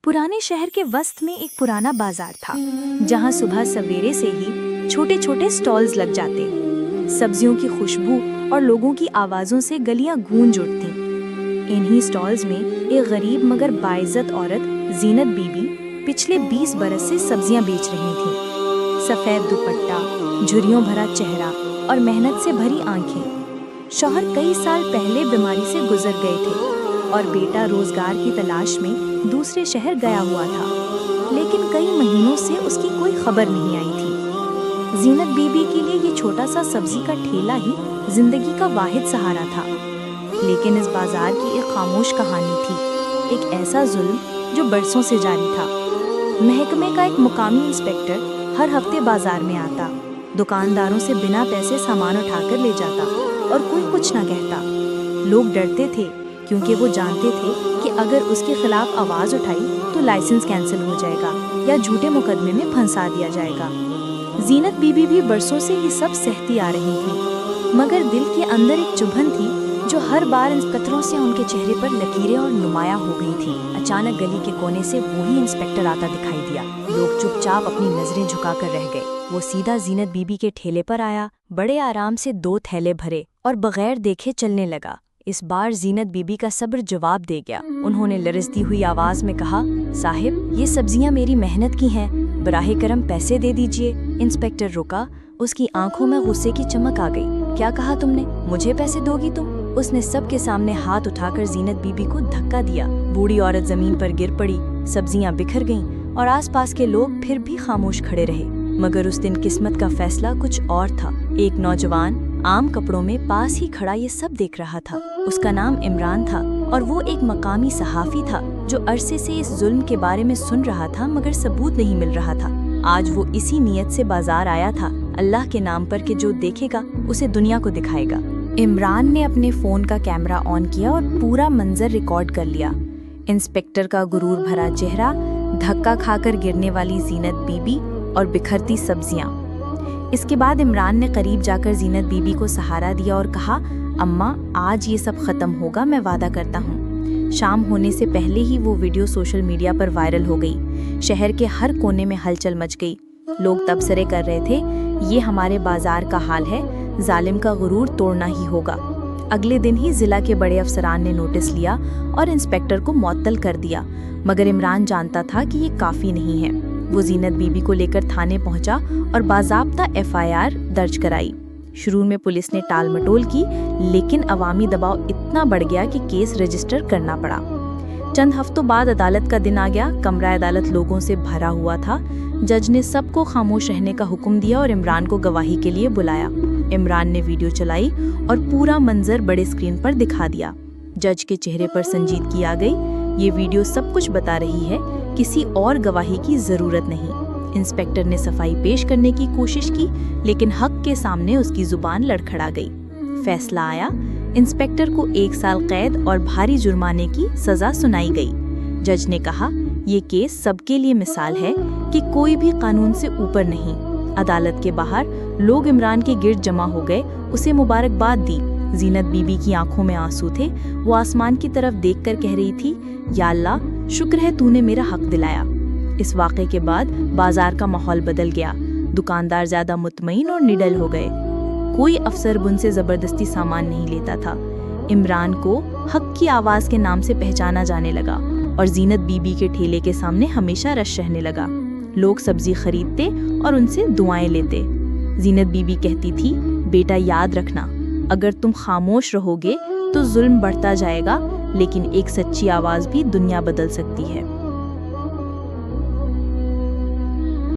पुराने शहर के वस्त में एक पुराना बाजार था, जहां सुबह सवेरे से ही छोटे छोटे स्टॉल्स लग जाते। सब्जियों की खुशबू और लोगों की आवाज़ों से गलियां गूंज उठतीं। इन्हीं स्टॉल्स में एक गरीब मगर बाइज्जत औरत जीनत बीबी पिछले 20 बरस से सब्जियां बेच रही थीं। सफ़ेद दुपट्टा, झुर्रियों भरा चेहरा और मेहनत से भरी आंखें। शौहर कई साल पहले बीमारी से गुजर गए थे और बेटा रोजगार की तलाश में दूसरे शहर गया हुआ था, लेकिन कई महीनों से उसकी कोई खबर नहीं आई थी। जीनत बीबी के लिए ये छोटा सा सब्जी का ठेला ही जिंदगी का वाहिद सहारा था। लेकिन इस बाजार की एक खामोश कहानी थी, एक ऐसा जुल्म जो बरसों से जारी था। महकमे का एक मुकामी इंस्पेक्टर हर हफ्ते बाजार में आता, दुकानदारों से बिना पैसे सामान उठाकर ले जाता और कोई कुछ ना कहता। लोग डरते थे क्योंकि वो जानते थे कि अगर उसके खिलाफ आवाज़ उठाई तो लाइसेंस कैंसिल हो जाएगा या झूठे मुकदमे में फंसा दिया जाएगा। जीनत बीबी भी बरसों से ये सब सहती आ रही थी, मगर दिल के अंदर एक चुभन थी जो हर बार इंस्पेक्टरों से उनके चेहरे पर लकीरें और नुमायां हो गई थी। अचानक गली के कोने से वही इंस्पेक्टर आता दिखाई दिया। लोग चुपचाप अपनी नजरें झुकाकर रह गए। वो सीधा जीनत बीबी के ठेले पर आया, बड़े आराम से 2 थैले भरे और बगैर देखे चलने लगा। इस बार जीनत बीबी का सब्र जवाब दे गया। उन्होंने लरजती हुई आवाज में कहा, साहिब, ये सब्जियां मेरी मेहनत की हैं, बराहे करम पैसे दे दीजिए। इंस्पेक्टर रुका, उसकी आंखों में गुस्से की चमक आ गई। क्या कहा तुमने? मुझे पैसे दोगी तुम? उसने सबके सामने हाथ उठाकर जीनत बीबी को धक्का दिया। बूढ़ी औरत जमीन पर गिर पड़ी, सब्जियां बिखर गईं और आसपास के लोग फिर भी खामोश खड़े रहे। मगर उस दिन किस्मत का फैसला कुछ और था। एक नौजवान आम कपड़ों में पास ही खड़ा ये सब देख रहा था। उसका नाम इमरान था और वो एक मकामी सहाफ़ी था जो अरसे से इस जुल्म के बारे में सुन रहा था, मगर सबूत नहीं मिल रहा था। आज वो इसी नियत से बाजार आया था, अल्लाह के नाम पर कि जो देखेगा उसे दुनिया को दिखाएगा। इमरान ने अपने फ़ोन का कैमरा ऑन किया और पूरा मंजर रिकॉर्ड कर लिया। इंस्पेक्टर का गुरूर भरा चेहरा, धक्का खाकर गिरने वाली जीनत बीबी और बिखरती सब्जियां। इसके बाद इमरान ने करीब जाकर जीनत बीबी को सहारा दिया और कहा, अम्मा, आज ये सब ख़त्म होगा, मैं वादा करता हूँ। शाम होने से पहले ही वो वीडियो सोशल मीडिया पर वायरल हो गई। शहर के हर कोने में हलचल मच गई। लोग तबसरे कर रहे थे, ये हमारे बाजार का हाल है, जालिम का गुरूर तोड़ना ही होगा। अगले दिन ही जिला के बड़े अफसरान ने नोटिस लिया और इंस्पेक्टर को मुअत्तल कर दिया। मगर इमरान जानता था कि ये काफ़ी नहीं है। वो जीनत बीबी को लेकर थाने पहुंचा और बाज़ाब्ता FIR दर्ज कराई। शुरू में पुलिस ने टाल मटोल की, लेकिन अवामी दबाव इतना बढ़ गया कि केस रजिस्टर करना पड़ा। चंद हफ्तों बाद अदालत का दिन आ गया। कमरा अदालत लोगों से भरा हुआ था। जज ने सबको खामोश रहने का हुक्म दिया और इमरान को गवाही के लिए बुलाया। इमरान ने वीडियो चलाई और पूरा मंजर बड़े स्क्रीन पर दिखा दिया। जज के चेहरे पर संजीदगी आ गई। ये वीडियो सब कुछ बता रही है, किसी और गवाही की जरूरत नहीं। इंस्पेक्टर ने सफाई पेश करने की कोशिश की, लेकिन हक के सामने उसकी जुबान लड़खड़ा गई। फैसला आया, इंस्पेक्टर को 1 साल कैद और भारी जुर्माने की सजा सुनाई गई। जज ने कहा, ये केस सबके लिए मिसाल है कि कोई भी कानून से ऊपर नहीं। अदालत के बाहर लोग इमरान के गिर्द जमा हो गए, उसे मुबारकबाद दी। जीनत बीबी की आंखों में आंसू थे। वो आसमान की तरफ देखकर कह रही थी, या अल्लाह, शुक्र है तूने मेरा हक दिलाया। इस वाक़े के बाद बाजार का माहौल बदल गया। दुकानदार ज़्यादा मुतमईन और निडर हो गए। कोई अफसर उनसे ज़बरदस्ती सामान नहीं लेता था। इमरान को हक की आवाज़ के नाम से पहचाना जाने लगा और जीनत बीबी के ठेले के सामने हमेशा रश रहने लगा। लोग सब्जी खरीदते और उनसे दुआएं लेते। जीनत बीबी कहती थी, बेटा याद रखना, अगर तुम खामोश रहोगे तो जुल्म बढ़ता जाएगा, लेकिन एक सच्ची आवाज़ भी दुनिया बदल सकती है।